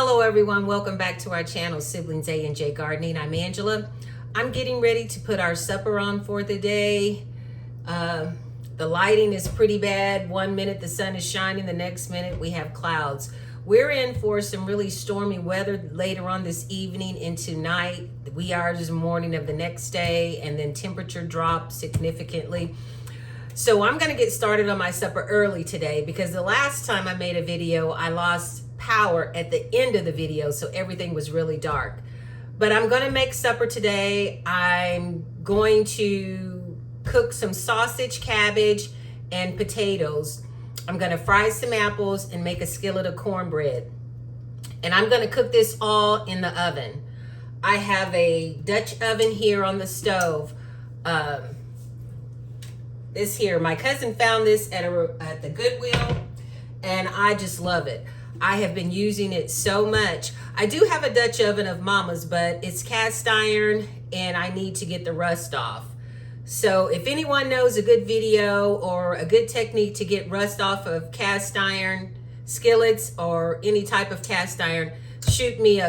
Hello everyone, welcome back to our channel, Siblings A and J Gardening. I'm Angela. I'm getting ready to put our supper on for the day. The lighting is pretty bad. 1 minute the sun is shining, the next minute we have clouds. We're in for some really stormy weather later on this evening into night. We are just morning of the next day, and then temperature drops significantly. So I'm gonna get started on my supper early today because the last time I made a video, I lost power at the end of the video, so everything was really dark. But I'm gonna make supper today. I'm going to cook some sausage, cabbage, and potatoes. I'm gonna fry some apples and make a skillet of cornbread. And I'm gonna cook this all in the oven. I have a Dutch oven here on the stove. This here, my cousin found this at the Goodwill, and I just love it. I have been using it so much. I do have a Dutch oven of Mama's, but it's cast iron and I need to get the rust off. So if anyone knows a good video or a good technique to get rust off of cast iron skillets or any type of cast iron, shoot me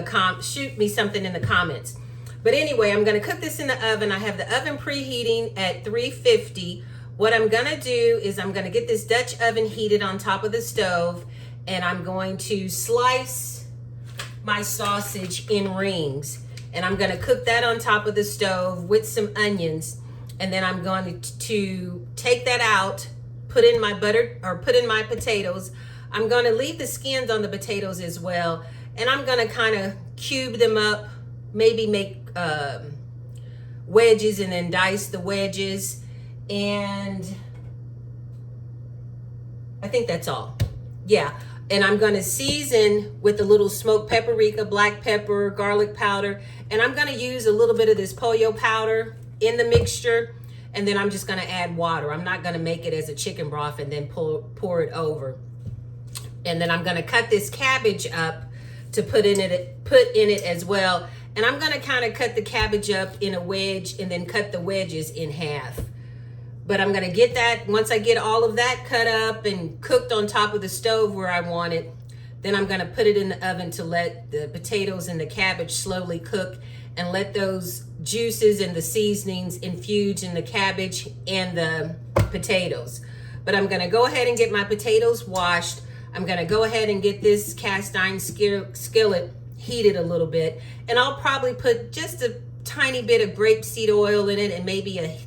something in the comments. But anyway, I'm gonna cook this in the oven. I have the oven preheating at 350. What I'm gonna do is I'm gonna get this Dutch oven heated on top of the stove, and I'm going to slice my sausage in rings, and I'm going to cook that on top of the stove with some onions. And then I'm going to take that out, put in my butter or put in my potatoes. I'm going to leave the skins on the potatoes as well, and I'm going to kind of cube them up, maybe make wedges and then dice the wedges. And I think that's all. Yeah. And I'm gonna season with a little smoked paprika, black pepper, garlic powder, and I'm gonna use a little bit of this pollo powder in the mixture, and then I'm just gonna add water. I'm not gonna make it as a chicken broth and then pour it over. And then I'm gonna cut this cabbage up to put in it as well. And I'm gonna kind of cut the cabbage up in a wedge and then cut the wedges in half. But I'm gonna get that, once I get all of that cut up and cooked on top of the stove where I want it, then I'm gonna put it in the oven to let the potatoes and the cabbage slowly cook and let those juices and the seasonings infuse in the cabbage and the potatoes. But I'm gonna go ahead and get my potatoes washed. I'm gonna go ahead and get this cast iron skillet heated a little bit. And I'll probably put just a tiny bit of grapeseed oil in it and maybe a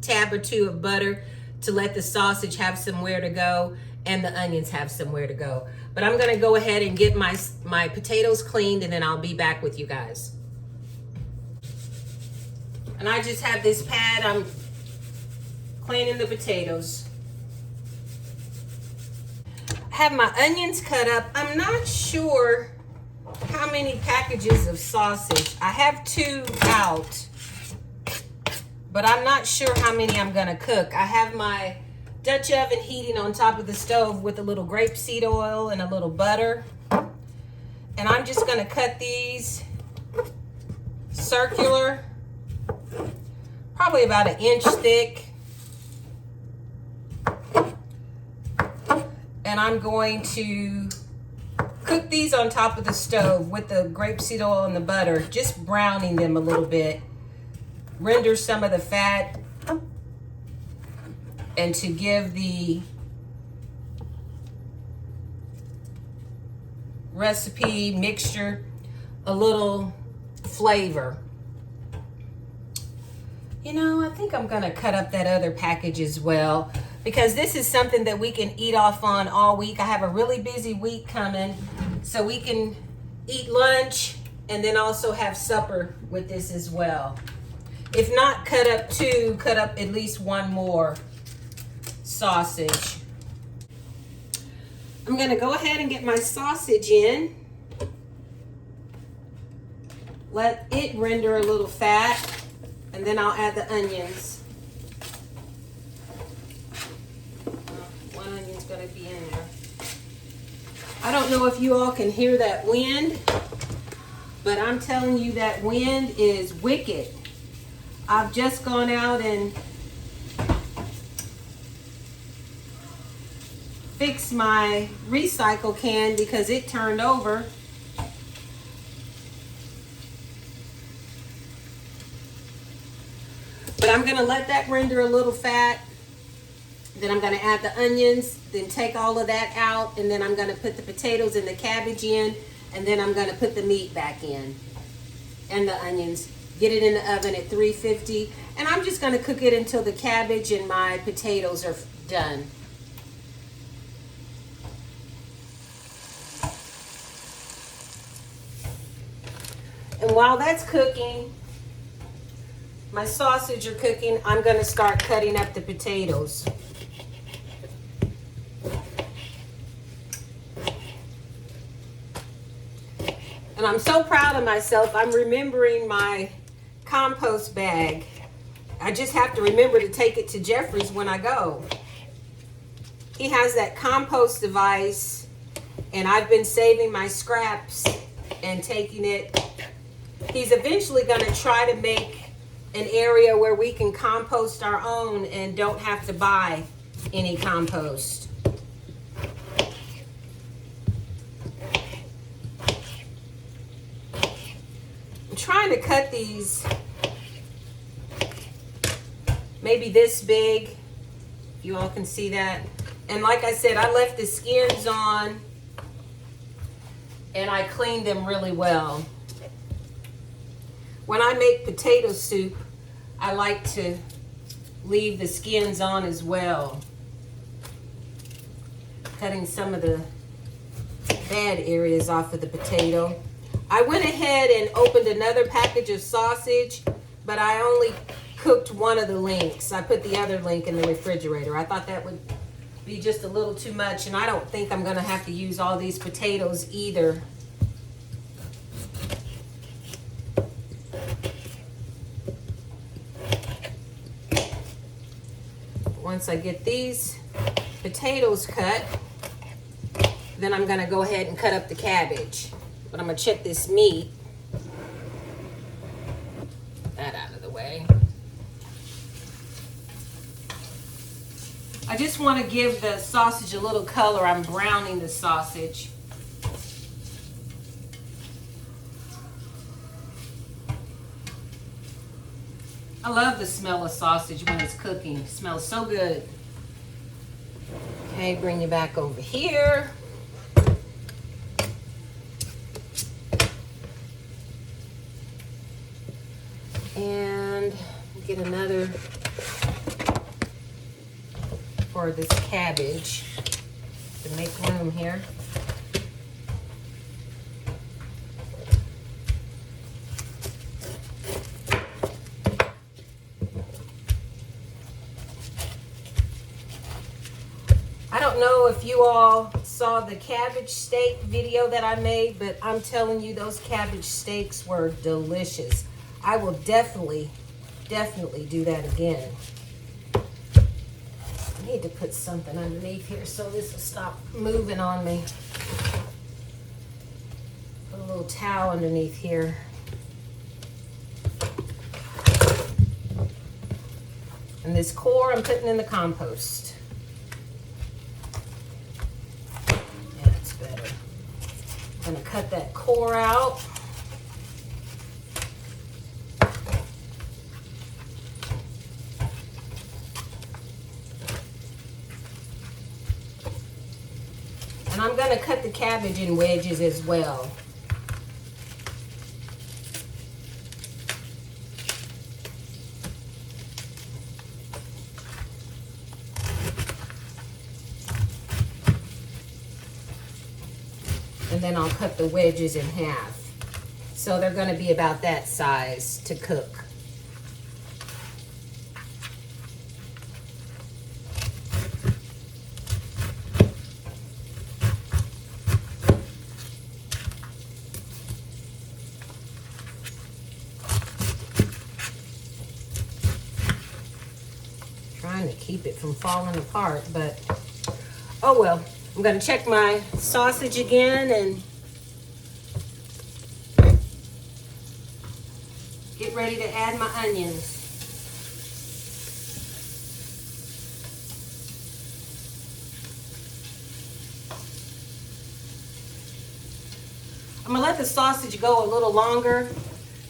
tab or two of butter to let the sausage have somewhere to go and the onions have somewhere to go. But I'm gonna go ahead and get my potatoes cleaned, and then I'll be back with you guys. And I just have this pad, I'm cleaning the potatoes. I have my onions cut up. I'm not sure how many packages of sausage. I have 2 out, but I'm not sure how many I'm gonna cook. I have my Dutch oven heating on top of the stove with a little grapeseed oil and a little butter. And I'm just gonna cut these circular, probably about 1 inch thick. And I'm going to cook these on top of the stove with the grapeseed oil and the butter, just browning them a little bit. Render some of the fat and to give the recipe mixture a little flavor. You know, I think I'm gonna cut up that other package as well, because this is something that we can eat off on all week. I have a really busy week coming, so we can eat lunch and then also have supper with this as well. If not, cut up at least 1 more sausage. I'm gonna go ahead and get my sausage in. Let it render a little fat, and then I'll add the onions. One onion's gonna be in there. I don't know if you all can hear that wind, but I'm telling you that wind is wicked. I've just gone out and fixed my recycle can because it turned over. But I'm gonna let that render a little fat. Then I'm gonna add the onions, then take all of that out, and then I'm gonna put the potatoes and the cabbage in, and then I'm gonna put the meat back in, and the onions. Get it in the oven at 350, and I'm just gonna cook it until the cabbage and my potatoes are done. And while that's cooking, my sausage are cooking, I'm gonna start cutting up the potatoes. And I'm so proud of myself. I'm remembering my compost bag. I just have to remember to take it to Jeffrey's when I go. He has that compost device, and I've been saving my scraps and taking it. He's eventually going to try to make an area where we can compost our own and don't have to buy any compost. I'm trying to cut these maybe this big. You all can see that. And like I said, I left the skins on and I cleaned them really well. When I make potato soup, I like to leave the skins on as well. Cutting some of the bad areas off of the potato. I went ahead and opened another package of sausage, but I only cooked one of the links. I put the other link in the refrigerator. I thought that would be just a little too much, and I don't think I'm gonna have to use all these potatoes either. Once I get these potatoes cut, then I'm gonna go ahead and cut up the cabbage. But I'm gonna check this meat. Put that out of the way. I just want to give the sausage a little color. I'm browning the sausage. I love the smell of sausage when it's cooking. It smells so good. Okay, bring you back over here. And get another for this cabbage to make room here. I don't know if you all saw the cabbage steak video that I made, but I'm telling you, those cabbage steaks were delicious. I will definitely do that again. I need to put something underneath here so this will stop moving on me. Put a little towel underneath here. And this core I'm putting in the compost. Yeah, that's better. I'm gonna cut that core out. And I'm going to cut the cabbage in wedges as well. And then I'll cut the wedges in half. So they're going to be about that size to cook. Trying to keep it from falling apart, but oh well. I'm going to check my sausage again and get ready to add my onions. I'm going to let the sausage go a little longer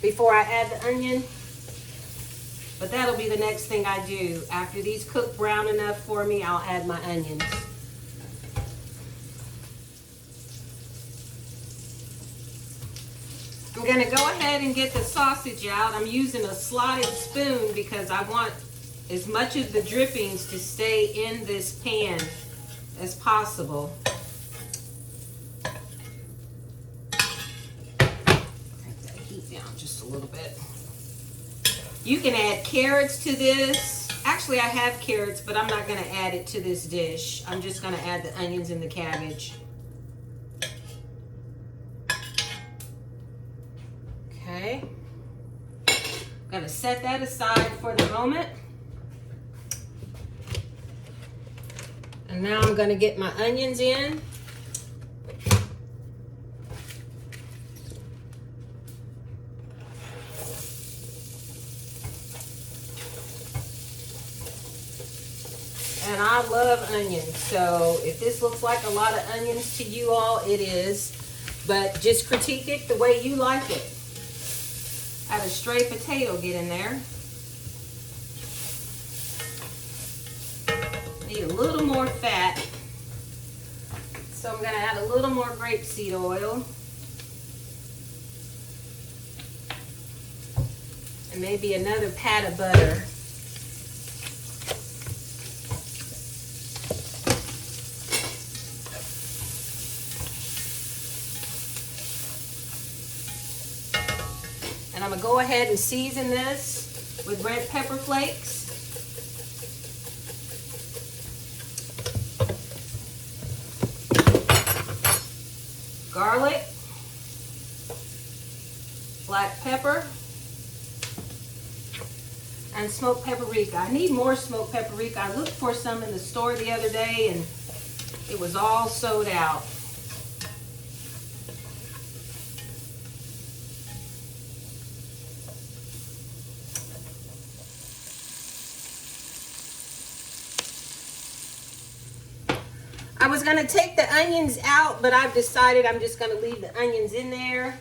before I add the onion. But that'll be the next thing I do. After these cook brown enough for me, I'll add my onions. I'm gonna go ahead and get the sausage out. I'm using a slotted spoon because I want as much of the drippings to stay in this pan as possible. Take that heat down just a little bit. You can add carrots to this. Actually, I have carrots, but I'm not gonna add it to this dish. I'm just gonna add the onions and the cabbage. Okay. I'm gonna set that aside for the moment. And now I'm gonna get my onions in. And I love onions, so if this looks like a lot of onions to you all, it is. But just critique it the way you like it. Add a stray potato get in there. Need a little more fat. So I'm gonna add a little more grapeseed oil. And maybe another pat of butter. And I'm gonna go ahead and season this with red pepper flakes. Garlic, black pepper, and smoked paprika. I need more smoked paprika. I looked for some in the store the other day and it was all sold out. I was gonna take the onions out, but I've decided I'm just gonna leave the onions in there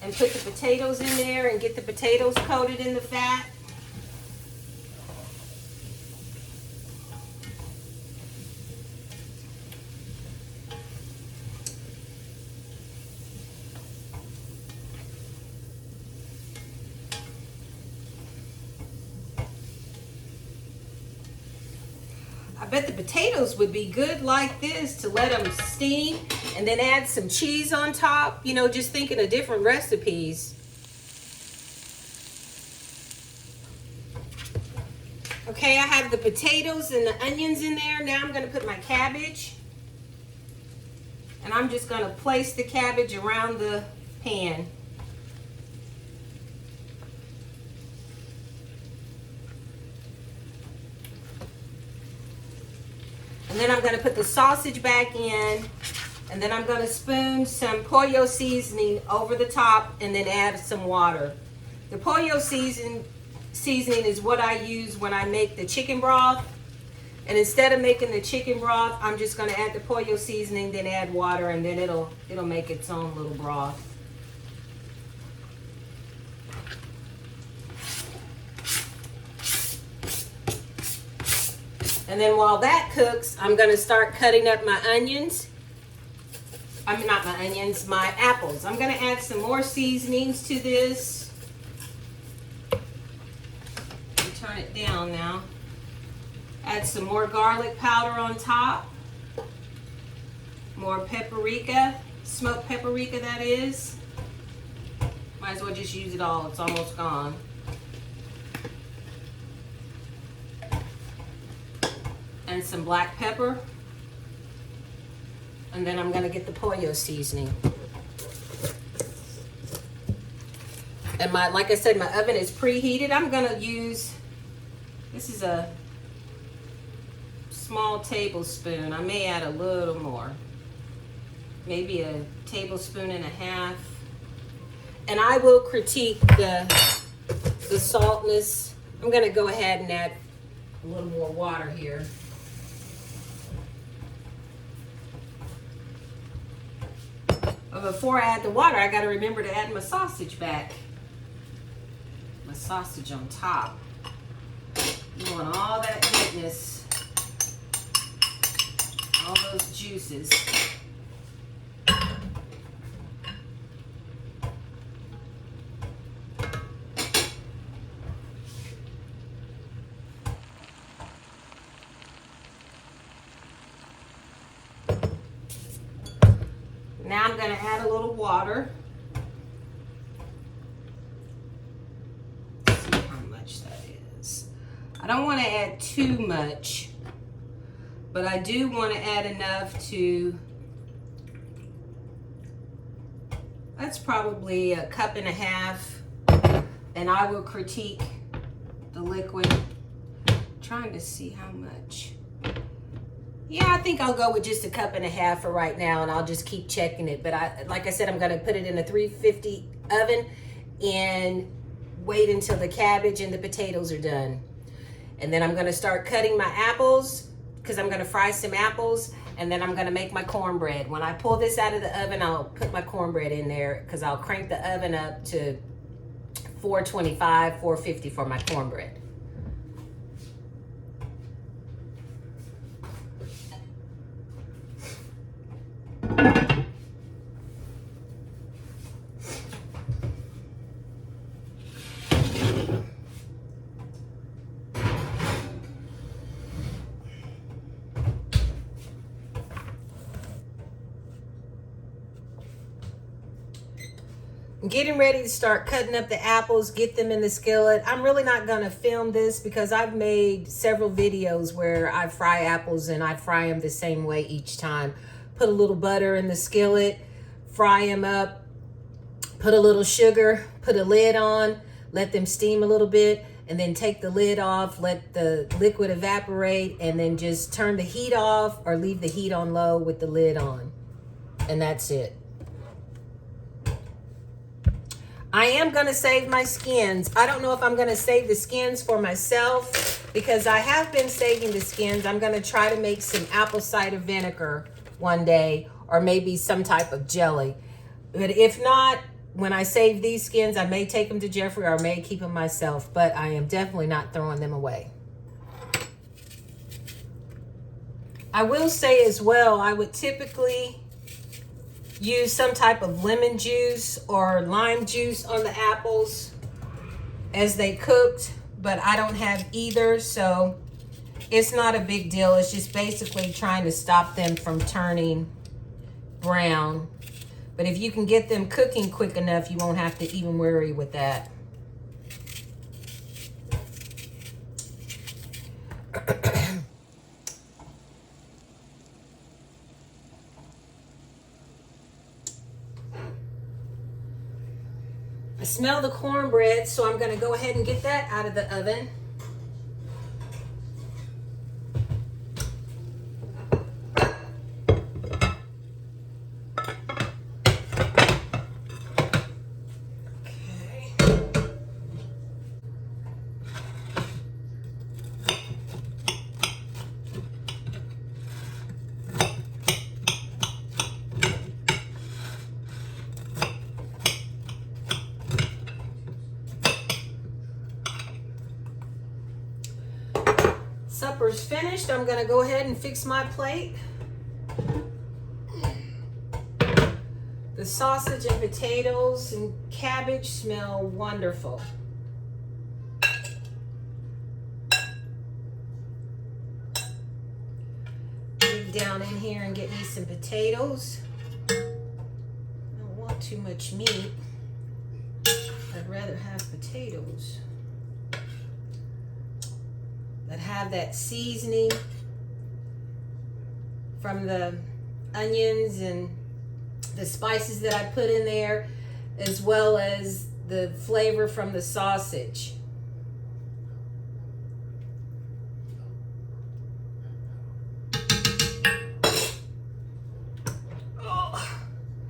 and put the potatoes in there and get the potatoes coated in the fat. I bet the potatoes would be good like this to let them steam and then add some cheese on top. You know, just thinking of different recipes. Okay, I have the potatoes and the onions in there. Now I'm gonna put my cabbage. And I'm just gonna place the cabbage around the pan. And then I'm gonna put the sausage back in, and then I'm gonna spoon some pollo seasoning over the top and then add some water. The pollo seasoning is what I use when I make the chicken broth. And instead of making the chicken broth, I'm just gonna add the pollo seasoning, then add water, and then it'll make its own little broth. And then while that cooks, I'm gonna start cutting up my onions. I mean, not my onions, my apples. I'm gonna add some more seasonings to this. Turn it down now. Add some more garlic powder on top. More paprika, smoked paprika that is. Might as well just use it all, it's almost gone. And some black pepper. And then I'm gonna get the pollo seasoning. And like I said, my oven is preheated. I'm gonna use, this is a small tablespoon. I may add a little more. Maybe a tablespoon and a half. And I will critique the saltness. I'm gonna go ahead and add a little more water here. But before I add the water, I gotta remember to add my sausage back. My sausage on top. You want all that goodness, all those juices. Now I'm going to add a little water. Let's see how much that is. I don't want to add too much, but I do want to add enough to, that's probably a cup and a half, and I will critique the liquid, trying to see how much. Yeah, I think I'll go with just a cup and a half for right now, and I'll just keep checking it. But like I said, I'm going to put it in a 350 oven and wait until the cabbage and the potatoes are done. And then I'm going to start cutting my apples because I'm going to fry some apples, and then I'm going to make my cornbread. When I pull this out of the oven, I'll put my cornbread in there because I'll crank the oven up to 425, 450 for my cornbread. I'm getting ready to start cutting up the apples, get them in the skillet. I'm really not going to film this because I've made several videos where I fry apples and I fry them the same way each time. Put a little butter in the skillet, fry them up, put a little sugar, put a lid on, let them steam a little bit, and then take the lid off, let the liquid evaporate, and then just turn the heat off or leave the heat on low with the lid on. And that's it. I am going to save my skins. I don't know if I'm going to save the skins for myself because I have been saving the skins. I'm going to try to make some apple cider vinegar one day, or maybe some type of jelly. But if not, when I save these skins, I may take them to Jeffrey or I may keep them myself, but I am definitely not throwing them away. I will say as well, I would typically use some type of lemon juice or lime juice on the apples as they cooked, but I don't have either, so it's not a big deal. It's just basically trying to stop them from turning brown. But if you can get them cooking quick enough, you won't have to even worry with that. I smell the cornbread, so I'm going to go ahead and get that out of the oven. Supper's finished. I'm going to go ahead and fix my plate. The sausage and potatoes and cabbage smell wonderful. Dig down in here and get me some potatoes. I don't want too much meat. I'd rather have potatoes that have that seasoning from the onions and the spices that I put in there, as well as the flavor from the sausage. Oh,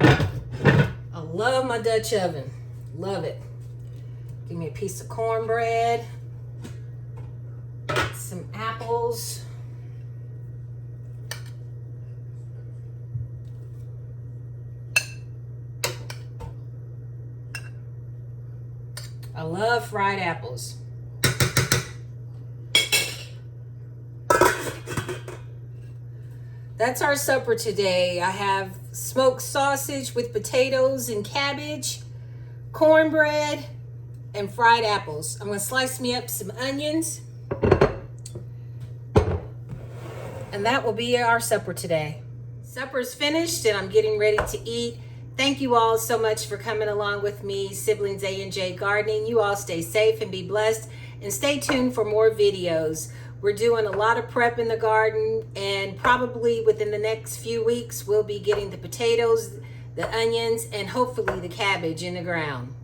I love my Dutch oven. Love it. Give me a piece of cornbread. Some apples. I love fried apples. That's our supper today. I have smoked sausage with potatoes and cabbage, cornbread, and fried apples. I'm gonna slice me up some onions. And that will be our supper today. Supper's finished and I'm getting ready to eat. Thank you all so much for coming along with me, Siblings A&J Gardening. You all stay safe and be blessed, and stay tuned for more videos. We're doing a lot of prep in the garden, and probably within the next few weeks, we'll be getting the potatoes, the onions, and hopefully the cabbage in the ground.